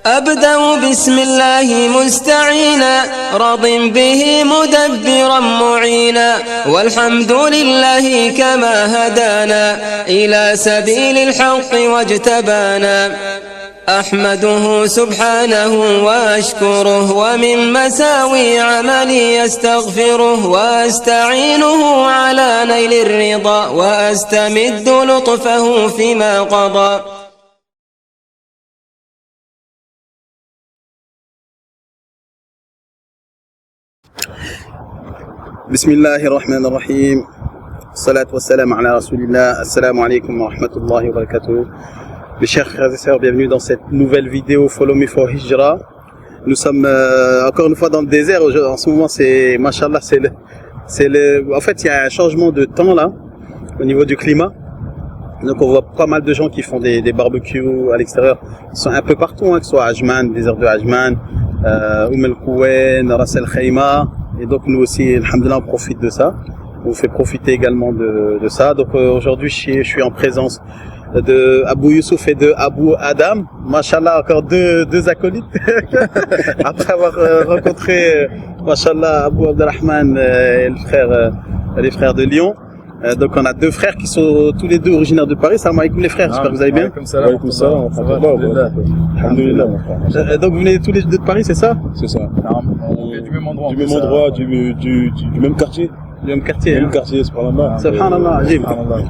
أبدأ بسم الله مستعينا راض به مدبرا معينا والحمد لله كما هدانا إلى سبيل الحق واجتبانا أحمده سبحانه وأشكره ومن مساوي عملي أستغفره وأستعينه على نيل الرضا وأستمد لطفه فيما قضى. بسم الله الرحمن الرحيم الصلاة والسلام على رسول الله. Assalamu alaikum wa rahmatullahi wa barakatuh. Mes chers frères et sœurs, bienvenue dans cette nouvelle vidéo Follow Me for Hijra. Nous sommes encore une fois dans le désert. En ce moment, c'est, machallah, en fait, il y a un changement de temps là, au niveau du climat. Donc on voit pas mal de gens qui font des barbecues à l'extérieur. Ils sont un peu partout, hein, que ce soit Ajman, désert de Ajman, El Kouwen, Ras El Khaïma. Et donc nous aussi, alhamdoulilah, on profite de ça. On vous fait profiter également de ça. Donc aujourd'hui, je suis en présence de Abou Youssouf et de Abou Adam. Mashallah, encore deux acolytes. Après avoir rencontré, mashallah, Abou Abdelrahman et les frères de Lyon. Donc on a deux frères qui sont tous les deux originaires de Paris. Salam alaikum les frères, j'espère que vous allez bien. Alaikum salam, alhamdulillah. Donc vous venez tous les deux de Paris, c'est ça? C'est ça. On vient du même endroit. Du même endroit, du même quartier. Du même quartier. Du même quartier, subhanallah. Subhanallah, ajib.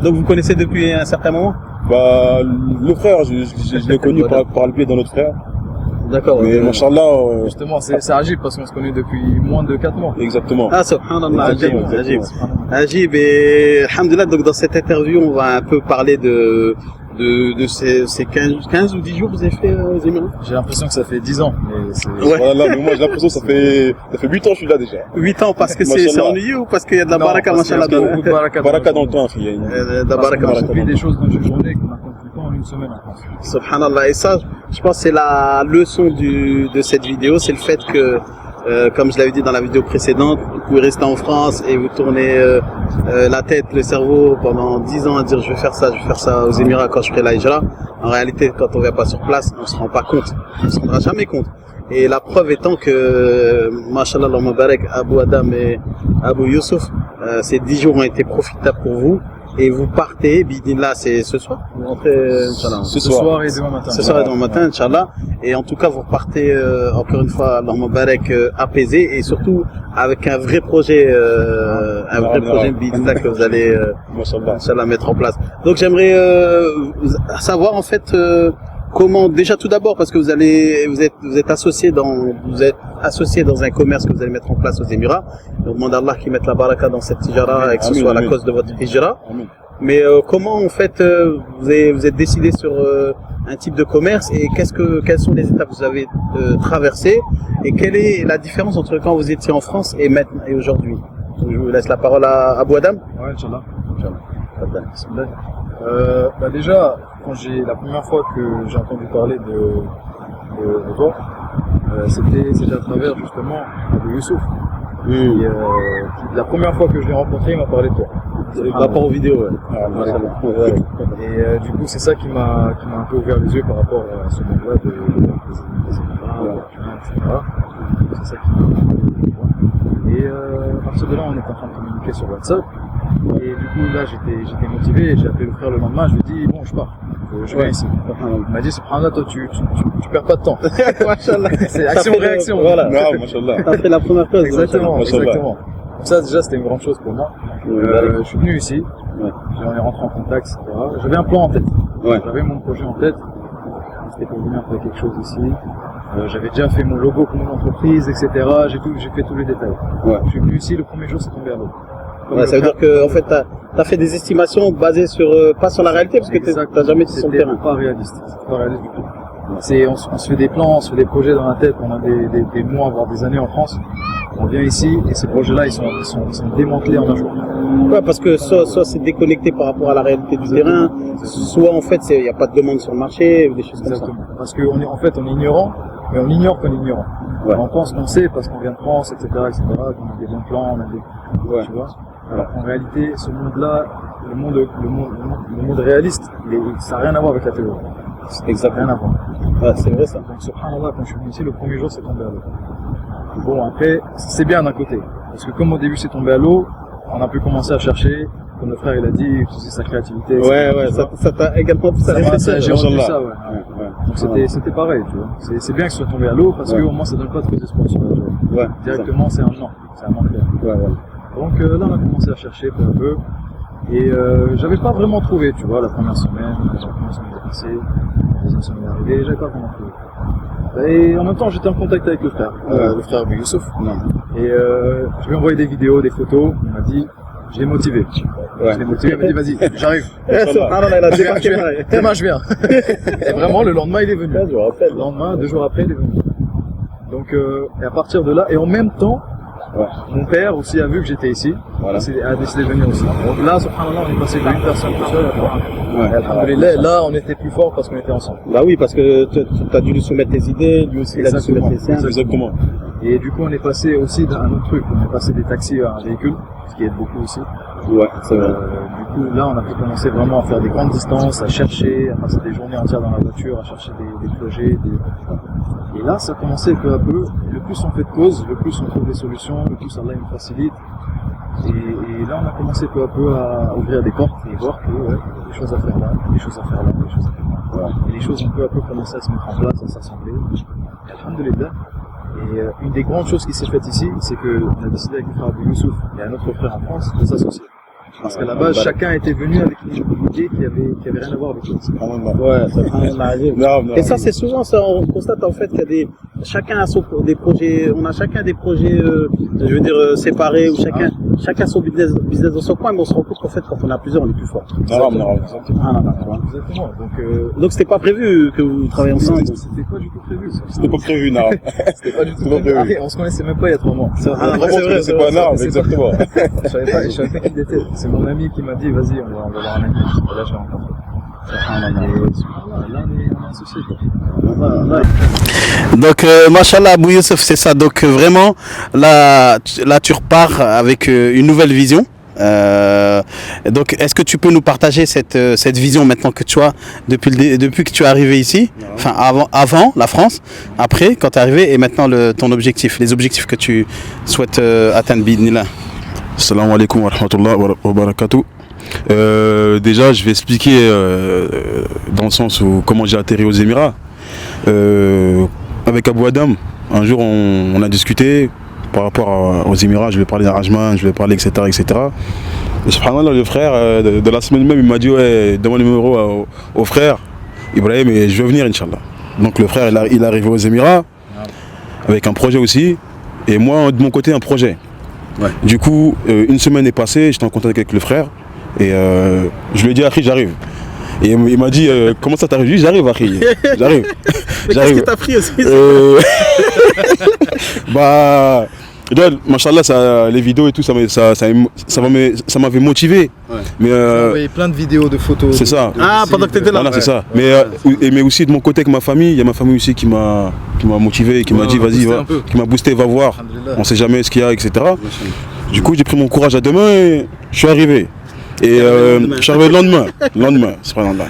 Donc vous connaissez depuis un certain moment? Bah, le frère, je l'ai connu par le biais d'un autre frère. D'accord. Mais machallah. Justement, c'est Ajib parce qu'on se connaît depuis moins de 4 mois. Exactement. Ah, subhanallah, ajib. Et alhamdulillah, donc dans cette interview, on va un peu parler de ces 15 ou 10 jours que vous avez fait aux Émirats. J'ai l'impression que ça fait 10 ans. Mais ouais. Voilà, mais moi j'ai l'impression que ça fait 8 ans que je suis là déjà. 8 ans parce que c'est ennuyeux ou parce qu'il y a de la baraka, machallah? Baraka dans le temps, il y a de la baraka, machallah. On fait des choses dans une journée qu'on a compris pas en une semaine. Subhanallah. Et ça, je pense que c'est la leçon de cette vidéo, c'est le fait que comme je l'avais dit dans la vidéo précédente, vous pouvez rester en France et vous tourner la tête, le cerveau pendant 10 ans à dire je vais faire ça aux Émirats quand je ferai la hijra. En réalité, quand on vient pas sur place, on se rend pas compte. On se rendra jamais compte. Et la preuve étant que, mashallah, Allah Mubarak, Abou Adam et Abou Youssouf, ces 10 jours ont été profitables pour vous. Et vous partez, bidinlah, c'est ce soir? Vous rentrez, Inch'Allah. Ce soir et demain matin. Ce soir et demain matin, Inch'Allah. Et en tout cas, vous partez, encore une fois, Allah Mubarak, apaisé et surtout avec un vrai projet, bidinlah, que vous allez, Inch'Allah, mettre en place. Donc j'aimerais, savoir, en fait, comment, déjà tout d'abord, parce que vous êtes associé dans un commerce que vous allez mettre en place aux Émirats. On demande à Allah qu'il mette la baraka dans cette hijra et que ce soit à la cause de votre hijra. Mais comment en fait vous êtes décidé sur un type de commerce et quelles sont les étapes que vous avez traversées et quelle est la différence entre quand vous étiez en France et maintenant et aujourd'hui? Je vous laisse la parole à Abou Adam. Ouais, Inch'Allah. Bah déjà, la première fois que j'ai entendu parler de toi, c'était à travers justement Abou Youssouf. La première fois que je l'ai rencontré, il m'a parlé de toi. Par rapport aux vidéos, ouais. Et du coup, c'est ça qui m'a un peu ouvert les yeux par rapport à ce monde-là des Émirats, etc. C'est ça qui m'a ouvert les yeux. Et à partir de là, on est en train de communiquer sur WhatsApp. Et du coup, là, j'étais motivé et j'ai appelé le frère le lendemain. Je lui ai dit, bon, je pars. Je vais ici. Il m'a dit, subhanallah, toi, tu perds pas de temps. C'est action-réaction. Voilà. Non, machallah. T'as fait la première chose. Exactement. Donc ça, déjà, c'était une grande chose pour moi. Je suis venu ici. On est rentré en contact, etc. J'avais un plan en tête. J'avais mon projet en tête. C'était pour venir faire quelque chose ici. J'avais déjà fait mon logo pour mon entreprise, etc. J'ai fait tous les détails. Je suis venu ici, le premier jour, c'est tombé à l'eau. Ça veut dire que en fait t'as fait des estimations basées sur pas sur la réalité parce que t'as jamais été sur le terrain. C'est pas réaliste du tout. On se fait des plans, on se fait des projets dans la tête pendant des mois, voire des années en France. On vient ici et ces projets-là ils sont démantelés en un jour. Ouais, parce que soit c'est déconnecté par rapport à la réalité du terrain, soit en fait il n'y a pas de demande sur le marché ou des choses comme ça. Parce qu'on est ignorant, mais on ignore qu'on est ignorant. On pense qu'on sait parce qu'on vient de France, etc., qu'on a des bons plans, tu vois. Alors qu'en réalité, ce monde-là, le monde réaliste, ça n'a rien à voir avec la théorie. Exactement. Rien à voir. Ouais, c'est vrai ça. Donc, subhanallah, quand je suis venu ici, le premier jour, c'est tombé à l'eau. Bon, après, c'est bien d'un côté. Parce que comme au début, c'est tombé à l'eau, on a pu commencer à chercher. Comme le frère, il a dit, utiliser sa créativité. Ouais, ça t'a également poussé à réfléchir. J'ai entendu ça, ouais. Ouais. Donc, c'était pareil, tu vois. C'est bien que ce soit tombé à l'eau, parce que au moins, ça donne pas de faux espoirs sur la journée. Ouais. Directement, c'est un non. C'est un non clair. Ouais. Donc là, on a commencé à chercher peu à peu. Et j'avais pas vraiment trouvé, tu vois, la première semaine est passée, la deuxième semaine est arrivée, j'avais pas vraiment trouvé. Et en même temps, j'étais en contact avec le frère Abou Youssouf. Et je lui ai envoyé des vidéos, des photos, il m'a dit, je l'ai motivé. Ouais. Je l'ai motivé, il m'a dit, vas-y, j'arrive. Il a débarqué. Demain, je viens. Et vraiment, le lendemain, il est venu. 2 jours après. Le lendemain, 2 jours après, il est venu. Donc, et à partir de là, et en même temps, mon père aussi a vu que j'étais ici, Voilà. a décidé de venir aussi. Donc là, subhanallah, on est passé de 1 personne tout seul à 3. Et alhamdoulilah, là, on était plus fort parce qu'on était ensemble. Bah oui, parce que tu as dû lui soumettre tes idées, lui aussi il a dû soumettre les siens. Exactement. Et du coup, on est passé aussi à un autre truc. On est passé des taxis à un véhicule, ce qui aide beaucoup aussi. Ouais, c'est vrai. Du coup, là, on a pu commencer vraiment à faire des grandes distances, à chercher, à passer des journées entières dans la voiture, à chercher des projets. Et là, ça a commencé peu à peu. Le plus on fait de causes, le plus on trouve des solutions, le plus Allah nous facilite. Et là, on a commencé peu à peu à ouvrir des portes et voir que il y a des choses à faire là, des choses à faire là, des choses à faire là. Et les choses ont peu à peu commencé à se mettre en place, à s'assembler. Alhamdulillah. Et une des grandes choses qui s'est faite ici, c'est qu'on a décidé avec le frère Abou Youssouf et un autre frère en France de s'associer. Parce qu'à la base, chacun était venu avec une idée qui avait rien à voir avec l'autre. Ouais, ça. Et ça, c'est souvent ça. On constate en fait qu'il y a chacun a des projets. On a chacun des projets, je veux dire séparés, ou chacun son business dans son coin, mais on se rend compte qu'en fait, quand on a plusieurs, on est plus fort. Exactement. Donc c'était pas prévu que vous travaillez ensemble. C'était pas du tout prévu. Ça. C'était pas prévu, non. C'était pas du tout prévu. Ah, on se connaissait même pas il y a 3 mois. C'est vrai, c'est pas énorme, exactement. Je savais pas qui il était. C'est mon ami qui m'a dit, vas-y, on va voir un ami. Et là, je l'ai rencontré. Là, on est associés, quoi. Donc, machallah, Abou Youssouf, c'est ça. Donc, vraiment, là, tu repars avec une nouvelle vision. Donc, est-ce que tu peux nous partager cette vision maintenant que tu as depuis que tu es arrivé ici, enfin avant la France, après quand tu es arrivé et maintenant ton objectif, les objectifs que tu souhaites atteindre, bidnillah. Assalamu alaikum wa rahmatullahi wa barakatuh. Déjà, je vais expliquer dans le sens où comment j'ai atterri aux Émirats. Avec Abou Adam, un jour on a discuté par rapport aux Émirats, je vais parler d'arrangement, je vais parler etc. Et subhanallah, le frère de la semaine même il m'a dit ouais, donne mon numéro au frère Ibrahim et je vais venir Inch'Allah. Donc le frère il est arrivé aux Émirats avec un projet aussi et moi de mon côté un projet. Ouais. Du coup, une semaine est passée, j'étais en contact avec le frère et je lui ai dit Akhi j'arrive. Et il m'a dit comment ça t'arrive? J'arrive Akhi, j'arrive. Qu'est-ce que t'as pris aussi Bah, machallah, les vidéos et tout, ça m'avait motivé. Ouais. Mais J'ai envoyé plein de vidéos, de photos. c'est ça. Pendant que t'étais là. Voilà, c'est ça. Ouais. Mais aussi de mon côté avec ma famille, il y a ma famille aussi qui m'a motivé, qui m'a dit vas-y, boosté un peu. qui m'a boosté, va voir. Alhamdulillah. On sait jamais ce qu'il y a, etc. Du coup, j'ai pris mon courage à deux mains et je suis arrivé. Et je suis arrivé le lendemain, subhanallah.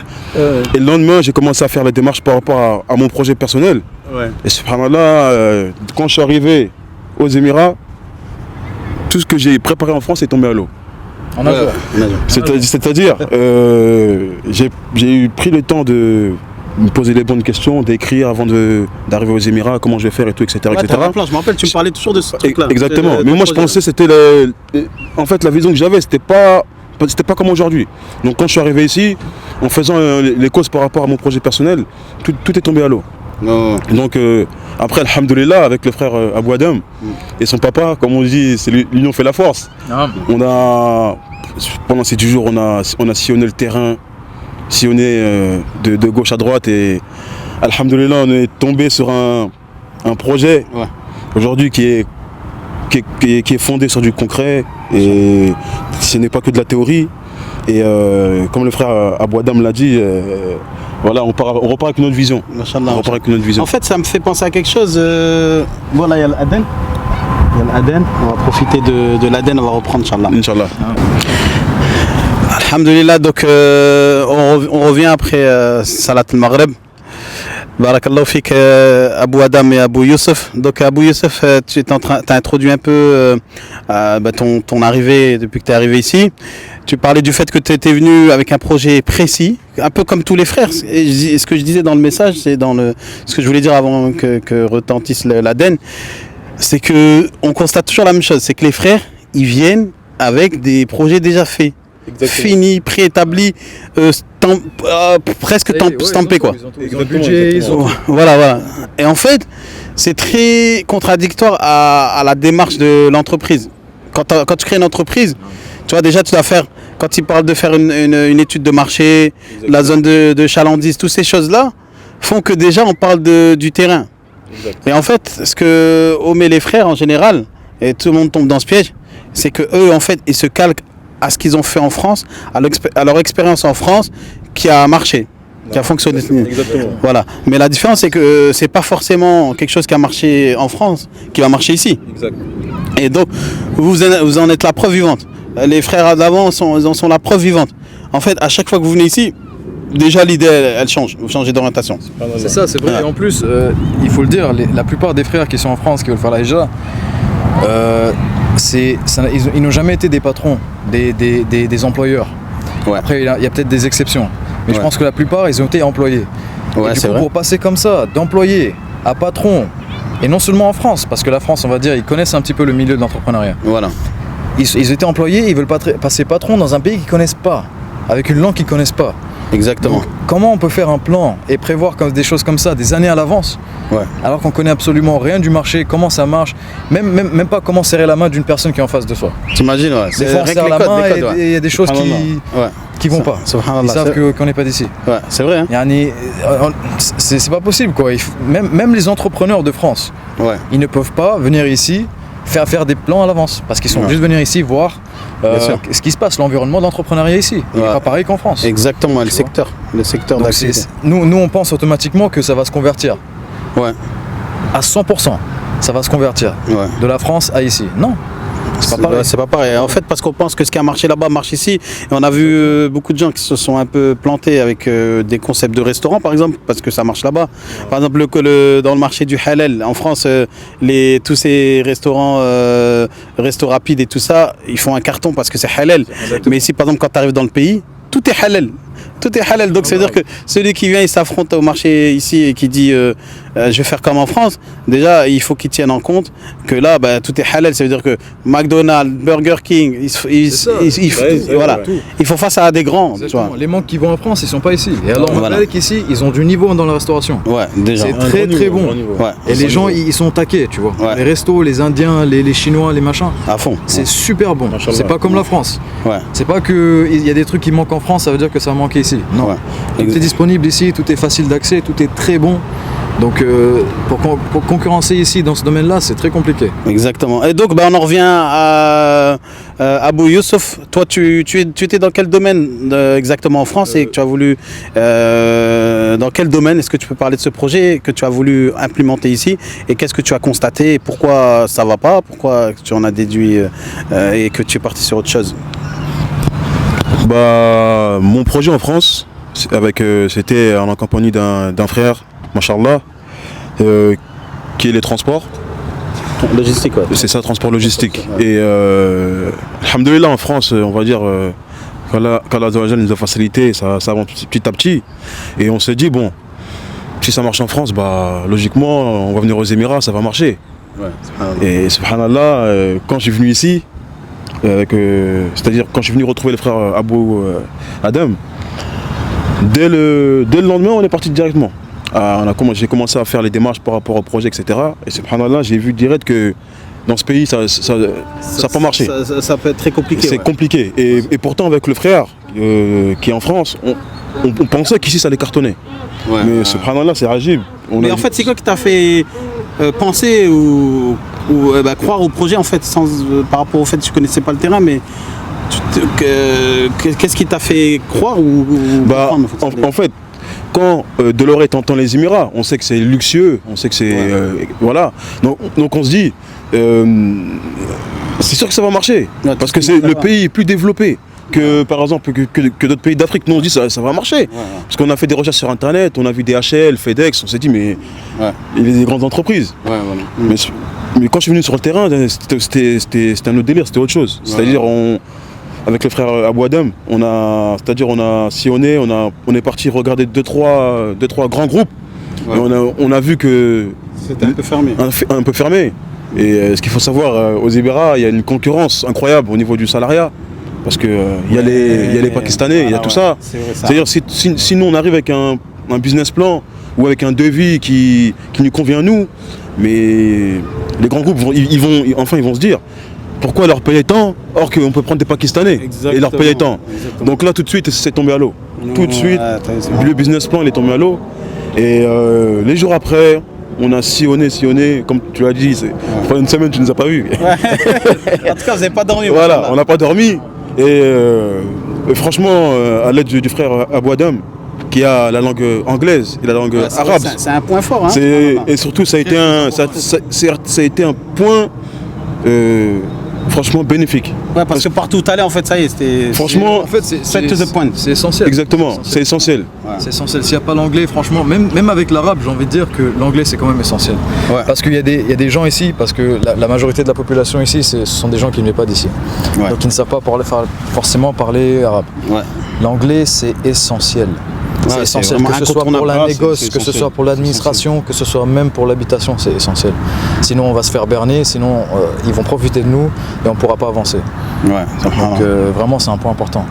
Et le lendemain, j'ai commencé à faire la démarche par rapport à mon projet personnel. Ouais. Et subhanallah, quand je suis arrivé aux Émirats, tout ce que j'ai préparé en France est tombé à l'eau. En un jour. C'est-à-dire, j'ai pris le temps de me poser les bonnes questions, d'écrire avant d'arriver aux Émirats, comment je vais faire et tout, etc. Ouais, etc. je me rappelle, tu me parlais toujours de ce truc-là. Exactement. Mais moi, je pensais c'était en fait, la vision que j'avais, c'était pas comme aujourd'hui. Donc quand je suis arrivé ici, en faisant les causes par rapport à mon projet personnel, tout est tombé à l'eau. Non. Donc après, alhamdoulilah, avec le frère Abou Adam et son papa, comme on dit, c'est l'union fait la force. Pendant ces 10 jours, on a sillonné le terrain, sillonné de gauche à droite et alhamdoulilah, on est tombé sur un projet aujourd'hui qui est fondé sur du concret et ce n'est pas que de la théorie. Et comme le frère Abou Adam l'a dit, voilà, on repart avec une autre vision. Machallah. On repart avec une autre vision. En fait, ça me fait penser à quelque chose. Voilà, il y a l'Aden. On va profiter de l'Aden, on va reprendre, Inch'Allah. Inch'Allah. Alhamdulillah, donc on revient après Salat al-Maghreb. Barakallahu fik, Abou Adam et Abou Youssef. Donc Abou Youssef, tu as introduit un peu ton arrivée depuis que tu es arrivé ici. Tu parlais du fait que tu étais venu avec un projet précis, un peu comme tous les frères. Et ce que je disais dans le message, c'est ce que je voulais dire avant que retentisse l'Aden, c'est que on constate toujours la même chose, c'est que les frères, ils viennent avec des projets déjà faits. Fini, préétabli, presque stampé quoi. Ils ont le budget, ils ont... Voilà. Et en fait, c'est très contradictoire à la démarche de l'entreprise. Quand tu crées une entreprise, tu vois déjà tu dois faire, quand ils parlent de faire une étude de marché, la zone de chalandise, toutes ces choses-là font que déjà on parle du terrain. Et en fait, ce que omet les frères en général, et tout le monde tombe dans ce piège, c'est que eux en fait ils se calquent à ce qu'ils ont fait en France, à leur expérience en France qui a marché, qui a fonctionné. Exactement. Voilà. Mais la différence, c'est que c'est pas forcément quelque chose qui a marché en France qui va marcher ici. Exact. Et donc, vous en êtes la preuve vivante. Les frères d'avant en sont la preuve vivante. En fait, à chaque fois que vous venez ici, déjà l'idée, elle change. Vous changez d'orientation. C'est ça, c'est vrai. Ouais. Et en plus, il faut le dire, la plupart des frères qui sont en France, qui veulent faire la hijra, ils n'ont jamais été des patrons, des employeurs. Ouais. Après, il y a peut-être des exceptions. Mais je Ouais. pense que la plupart, ils ont été employés. Ouais, et du c'est coup, vrai. pour passer comme ça, d'employé à patron, et non seulement en France, parce que la France, on va dire, ils connaissent un petit peu le milieu de l'entrepreneuriat. Voilà. Ils étaient employés, ils veulent passer patron dans un pays qu'ils ne connaissent pas, avec une langue qu'ils ne connaissent pas. Exactement. Donc, comment on peut faire un plan et prévoir des choses comme ça des années à l'avance, Ouais. alors qu'on connaît absolument rien du marché, comment ça marche, même pas comment serrer la main d'une personne qui est en face de soi. T'imagines, ouais. Des fois on rien serre que la les codes, main les codes, ouais. et il y a des choses Ouais. qui vont pas. Subhanallah, Ils savent c'est- qu'on n'est pas d'ici. Ouais, c'est vrai. Hein. Yani, c'est pas possible quoi. Même les entrepreneurs de France, Ouais. ils ne peuvent pas venir ici faire des plans à l'avance parce qu'ils sont Ouais. juste venir ici voir Bien sûr. ce qui se passe, l'environnement de l'entrepreneuriat ici. Il n'est Ouais. pas pareil qu'en France. Exactement, le Tu vois. secteur Donc d'activité. nous on pense automatiquement que ça va se convertir Ouais. à 100%. Ça va se convertir Ouais. de la France à ici. Non, c'est pas pareil. C'est pas pareil. En fait, parce qu'on pense que ce qui a marché là-bas marche ici. Et on a vu beaucoup de gens qui se sont un peu plantés avec des concepts de restaurants, par exemple, parce que ça marche là-bas. Par exemple, dans le marché du halal, en France, tous ces restaurants, restos rapides et tout ça, ils font un carton parce que c'est halal. Mais ici, par exemple, quand tu arrives dans le pays, tout est halal. Tout est halal. Donc, ça veut dire que celui qui vient, il s'affronte au marché ici et qui dit je vais faire comme en France, déjà, il faut qu'il tienne en compte que là, tout est halal. Ça veut dire que McDonald's, Burger King, voilà. tout. Ils font face à des grands. Tu Exactement. vois. Les manques qui vont en France, ils sont pas ici. Et alors, on Voilà. voit qu'ici, ils ont du niveau dans la restauration. Ouais, déjà. C'est Un très grand très niveau, bon. grand niveau. Ouais. Et les gens, ils sont taqués, tu vois. Ouais. Les restos, les Indiens, les Chinois, les machins. À fond. C'est super bon. Machallah. C'est pas comme la France. Ouais. C'est pas que il y a des trucs qui manquent en France, ça veut dire que ça manque ici. Non. Ouais. Tout est disponible ici, tout est facile d'accès, tout est très bon. Donc pour concurrencer ici dans ce domaine-là, c'est très compliqué. Exactement. Et donc, on en revient à Abou Youssef. Toi, tu étais dans quel domaine exactement en France et que tu as voulu. Dans quel domaine est-ce que tu peux parler de ce projet que tu as voulu implémenter ici et qu'est-ce que tu as constaté et pourquoi ça va pas, pourquoi tu en as déduit et que tu es parti sur autre chose? Mon projet en France, c'était en compagnie d'un frère, Machallah, qui est les transports. Logistique, ouais. C'est ça, transport logistique. Et alhamdoulilah, en France, on va dire qu'Allah nous a facilité, ça avance petit à petit. Et on s'est dit, bon, si ça marche en France, logiquement, on va venir aux Émirats, ça va marcher. Ouais. Et subhanallah, quand je suis venu ici, c'est-à-dire quand je suis venu retrouver le frère Abou Adam, dès le lendemain, on est parti directement. J'ai commencé à faire les démarches par rapport au projet, etc. Et subhanallah, j'ai vu direct que dans ce pays, ça n'a pas marché. Ça peut être très compliqué. C'est ouais. compliqué. Et pourtant, avec le frère qui est en France, on pensait qu'ici, ça allait cartonner. Ouais. Mais subhanallah, c'est agile. Mais en fait, c'est quoi qui t'a fait penser ou croire au projet en fait, par rapport au fait que tu connaissais pas le terrain, mais qu'est-ce qui t'a fait croire ou comprendre, en fait, quand Deloré entend les Émirats, on sait que c'est luxueux, on sait que c'est voilà. Donc on se dit, c'est sûr que ça va marcher, Ouais, parce que c'est le pays plus développé. que par exemple que d'autres pays d'Afrique. Nous on se dit ça va marcher. Parce qu'on a fait des recherches sur internet, on a vu DHL, FedEx, on s'est dit mais il y a des grandes entreprises. Mais quand je suis venu sur le terrain, c'était un autre délire, c'était autre chose. C'est-à-dire avec le frère Abou Adam, on a sillonné, on est parti regarder deux trois grands groupes. Et on a vu que c'était un peu fermé. Un peu fermé. Et ce qu'il faut savoir, aux Émirats, il y a une concurrence incroyable au niveau du salariat. Parce qu'il y a les Pakistanais, il y a tout ça. C'est-à-dire si nous on arrive avec un business plan ou avec un devis qui nous convient à nous, mais les grands groupes ils vont se dire pourquoi leur payer tant or qu'on peut prendre des Pakistanais et leur payer tant. Donc là tout de suite c'est tombé à l'eau. Tout de suite, le business plan il est tombé à l'eau. Et les jours après, on a sillonné, comme tu l'as dit, pendant une semaine tu ne nous as pas vus. En tout cas vous n'avez pas dormi. Voilà, on n'a pas dormi. Et franchement, à l'aide du frère Abou Adam, qui a la langue anglaise et la langue arabe. C'est un point fort. Hein, et surtout, ça a été un point franchement bénéfique. Parce que partout où tu allais, en fait, ça y est, c'était. Franchement, c'est essentiel. Exactement, c'est essentiel. C'est essentiel. S'il n'y a pas l'anglais, franchement, même avec l'arabe, j'ai envie de dire que l'anglais c'est quand même essentiel. Parce qu'il y a des gens ici, parce que la majorité de la population ici, ce sont des gens qui ne viennent pas d'ici. Donc ils ne savent pas forcément parler arabe. L'anglais c'est essentiel. C'est essentiel, que ce soit pour la négoce, que ce soit pour l'administration, que ce soit même pour l'habitation, c'est essentiel. Sinon on va se faire berner, sinon ils vont profiter de nous et on ne pourra pas avancer. Donc vraiment c'est un point important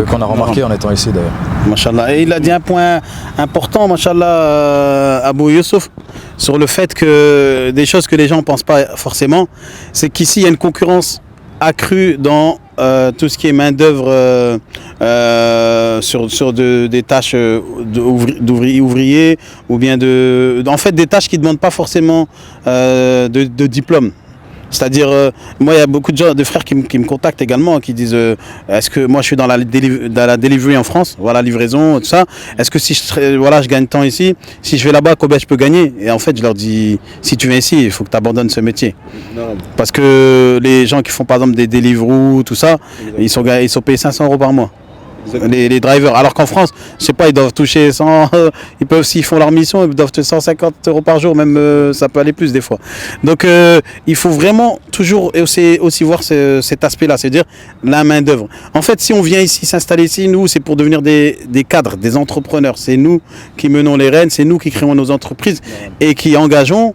qu'on a remarqué en étant ici d'ailleurs. Machallah. Et il a dit un point important, Machallah, Abou Youssouf, sur le fait que des choses que les gens ne pensent pas forcément, c'est qu'ici il y a une concurrence accrue dans tout ce qui est main d'œuvre sur des tâches d'ouvriers ou bien en fait des tâches qui ne demandent pas forcément de diplôme. C'est-à-dire, moi il y a beaucoup de frères qui me contactent également, qui disent est-ce que moi je suis dans la delivery en France, voilà, livraison, tout ça, est-ce que si je gagne tant ici, si je vais là-bas, combien je peux gagner? Et en fait je leur dis, si tu viens ici, il faut que tu abandonnes ce métier. Parce que les gens qui font par exemple des Deliveroo, tout ça, ils sont payés 500 € par mois. Les drivers, alors qu'en France, je sais pas, ils doivent toucher 100, ils peuvent, s'ils font leur mission, ils doivent toucher 150 € par jour, même ça peut aller plus des fois. Donc il faut vraiment toujours aussi voir cet aspect-là, c'est-à-dire la main d'œuvre. En fait, si on vient ici s'installer ici, nous, c'est pour devenir des cadres, des entrepreneurs. C'est nous qui menons les rênes, c'est nous qui créons nos entreprises et qui engageons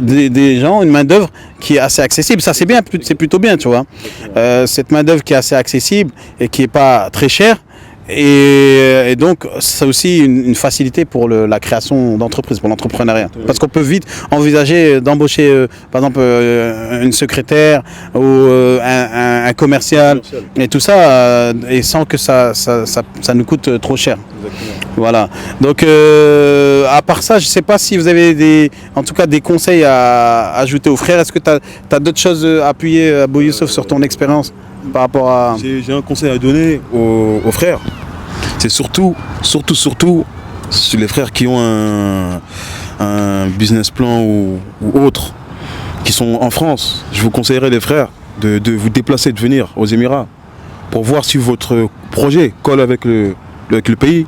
des gens, une main d'œuvre qui est assez accessible. Ça c'est bien, c'est plutôt bien, tu vois. Cette main d'œuvre qui est assez accessible et qui est pas très chère. Et donc c'est aussi une facilité pour la création d'entreprises, pour l'entrepreneuriat. Parce qu'on peut vite envisager d'embaucher par exemple une secrétaire ou un commercial et tout ça et sans que ça nous coûte trop cher. Voilà. Donc à part ça, je ne sais pas si vous avez en tout cas des conseils à ajouter aux frères. Est-ce que tu as d'autres choses à appuyer, Abou Youssouf, sur ton expérience par rapport à... J'ai un conseil à donner aux frères. C'est surtout sur les frères qui ont un business plan ou autre, qui sont en France. Je vous conseillerais, les frères, de vous déplacer, de venir aux Émirats pour voir si votre projet colle avec le pays.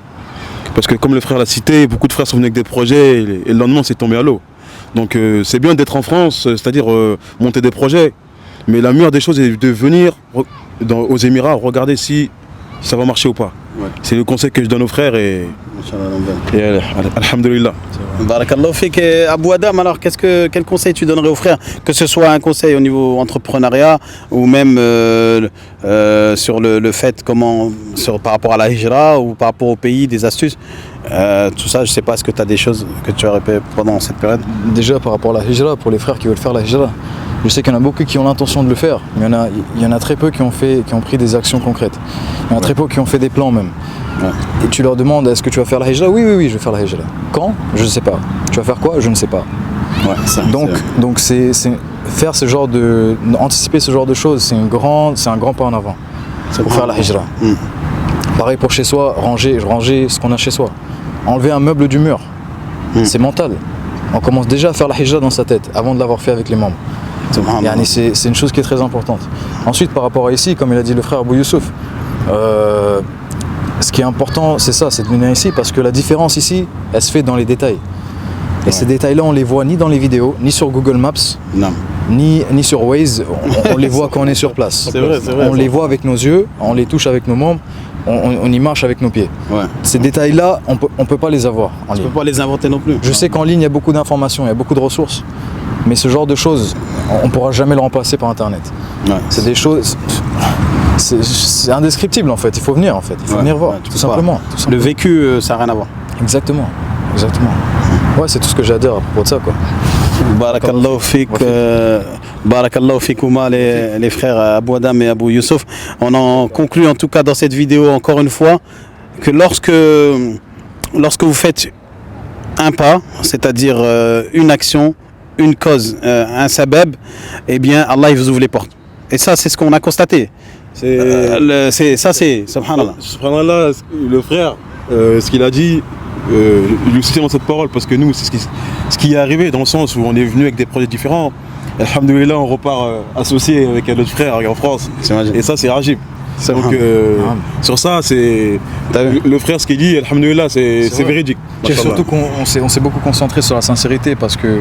Parce que comme le frère l'a cité, beaucoup de frères sont venus avec des projets et le lendemain c'est tombé à l'eau. Donc c'est bien d'être en France, c'est-à-dire monter des projets. Mais la meilleure des choses est de venir aux Émirats, regarder si ça va marcher ou pas. C'est le conseil que je donne aux frères et alhamdulillah. Barakallahu fik. Abou Adam, alors quel conseil tu donnerais aux frères? Que ce soit un conseil au niveau entrepreneuriat ou même sur le fait par rapport à la hijra ou par rapport au pays, des astuces. Tout ça, je sais pas, est-ce que tu as des choses que tu as répétées pendant cette période? Déjà par rapport à la hijra, pour les frères qui veulent faire la hijra, je sais qu'il y en a beaucoup qui ont l'intention de le faire, mais il y en a très peu qui ont pris des actions concrètes. Il y en a très peu qui ont fait des plans même. Et tu leur demandes, est-ce que tu vas faire la hijra? Oui, je vais faire la hijra. Quand? Je ne sais pas. Tu vas faire quoi? Je ne sais pas. Donc c'est faire anticiper ce genre de choses, c'est un grand pas en avant pour faire la hijra. Pareil pour chez soi, ranger ce qu'on a chez soi. Enlever un meuble du mur, c'est mental. On commence déjà à faire la hijra dans sa tête avant de l'avoir fait avec les membres. C'est une chose qui est très importante. Ensuite, par rapport à ici, comme il a dit le frère Abou Youssouf, Ce qui est important, c'est ça, c'est de venir ici parce que la différence ici, elle se fait dans les détails. Et ces détails-là, on les voit ni dans les vidéos, ni sur Google Maps, Non. ni sur Waze. On les voit quand on est sur place. C'est vrai. On les voit avec nos yeux, on les touche avec nos membres, on y marche avec nos pieds. Ouais. Ces détails-là, on peut pas les avoir en Tu ligne. peux pas les inventer non plus. Je sais qu'en ligne, il y a beaucoup d'informations, il y a beaucoup de ressources, mais ce genre de choses, on ne pourra jamais le remplacer par Internet. Ouais. C'est des choses... C'est indescriptible en fait, il faut venir en fait, il faut Ouais, venir voir, ouais, tu tout peux pas. simplement. Le vécu, ça n'a rien à voir. Exactement. Ouais, c'est tout ce que j'ai à dire à propos de ça quoi. Barakallahu fik, barakallahu fikouma les frères Abou Adam et Abou Youssouf. On en conclut en tout cas dans cette vidéo encore une fois que lorsque vous faites un pas, c'est-à-dire une action, une cause, un sabab, eh bien Allah il vous ouvre les portes. Et ça c'est ce qu'on a constaté. C'est subhanallah. Subhanallah, le frère, ce qu'il a dit, il lui cite dans cette parole parce que nous, c'est ce qui est arrivé dans le sens où on est venu avec des projets différents. Alhamdoulilah, on repart associé avec un autre frère en France. Et ça, c'est Rajib. Donc, sur ça, c'est le frère, ce qu'il dit, alhamdoulilah, c'est véridique. Surtout qu'on s'est beaucoup concentré sur la sincérité parce que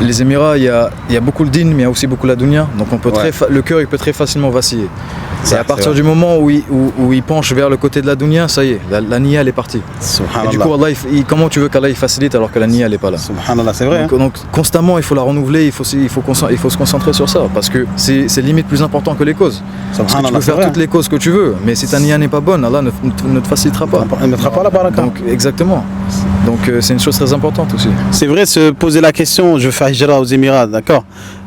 les Émirats, il y a beaucoup le din, mais il y a aussi beaucoup la dunya. Donc on peut le cœur il peut très facilement vaciller. Et à partir du moment où il penche vers le côté de la dunya, ça y est, la niya elle est partie. Et du coup, Allah, comment tu veux qu'Allah il facilite alors que la niya elle n'est pas là? Subhanallah, c'est vrai. Donc constamment il faut la renouveler, il faut se concentrer sur ça parce que c'est limite plus important que les causes. Parce que tu peux faire toutes les causes que tu veux, mais si ta niya n'est pas bonne, Allah ne te facilitera pas. Elle ne mettra pas la baraka. Donc exactement. Donc c'est une chose très importante aussi. C'est vrai, se poser la question, je fais hijra aux Émirats, d'accord,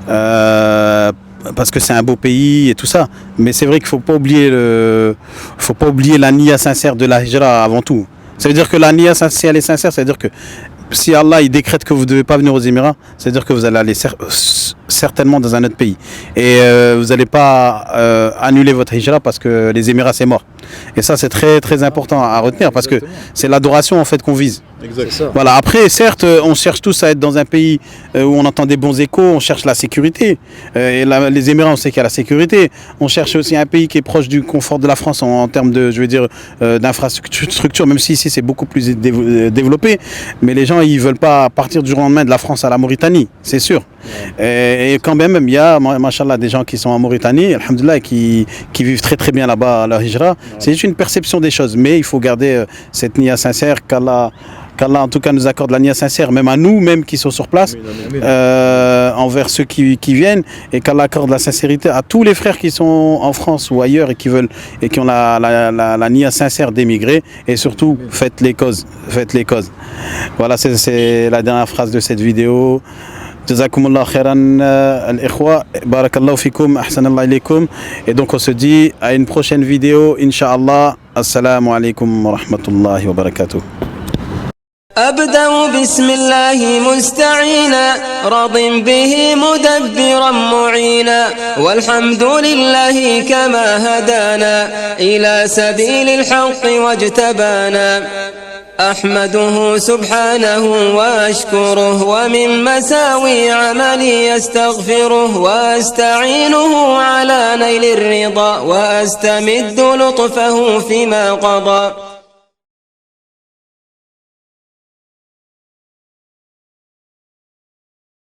parce que c'est un beau pays et tout ça, mais c'est vrai qu'il faut pas oublier la niya sincère de la hijra avant tout. Ça veut dire que la niya, si elle est sincère, ça veut dire que si Allah il décrète que vous ne devez pas venir aux Émirats, ça veut dire que vous allez aller certainement dans un autre pays. Et vous n'allez pas annuler votre hijra parce que les Émirats c'est mort. Et ça c'est très très important à retenir parce que c'est l'adoration en fait qu'on vise. Exact. Voilà. Après, certes, on cherche tous à être dans un pays où on entend des bons échos, on cherche la sécurité. Et les Émirats, on sait qu'il y a la sécurité. On cherche aussi un pays qui est proche du confort de la France en termes de, je veux dire, d'infrastructure, même si ici c'est beaucoup plus développé. Mais les gens, ils veulent pas partir du jour au lendemain de la France à la Mauritanie, c'est sûr. Et quand même, il y a, machallah, des gens qui sont en Mauritanie, alhamdoulilah, qui vivent très très bien là-bas, leur hijra. C'est juste une perception des choses, mais il faut garder cette niya sincère qu'Allah en tout cas nous accorde la niya sincère, même à nous, même qui sont sur place, envers ceux qui viennent, et qu'Allah accorde la sincérité à tous les frères qui sont en France ou ailleurs et qui ont la niya sincère d'émigrer, et surtout faites les causes. Voilà, c'est la dernière phrase de cette vidéo. Jazakumullah khairan al-ikhwa, barakallahu fikum, ahsanallah ilaykum. Et donc on se dit à une prochaine vidéo, Inch'Allah. Assalamu alaikum wa rahmatullahi wa barakatuh. أبدأ بسم الله مستعينا راض به مدبرا معينا والحمد لله كما هدانا إلى سبيل الحق واجتبانا أحمده سبحانه وأشكره ومن مساوي عملي أستغفره وأستعينه على نيل الرضا وأستمد لطفه فيما قضى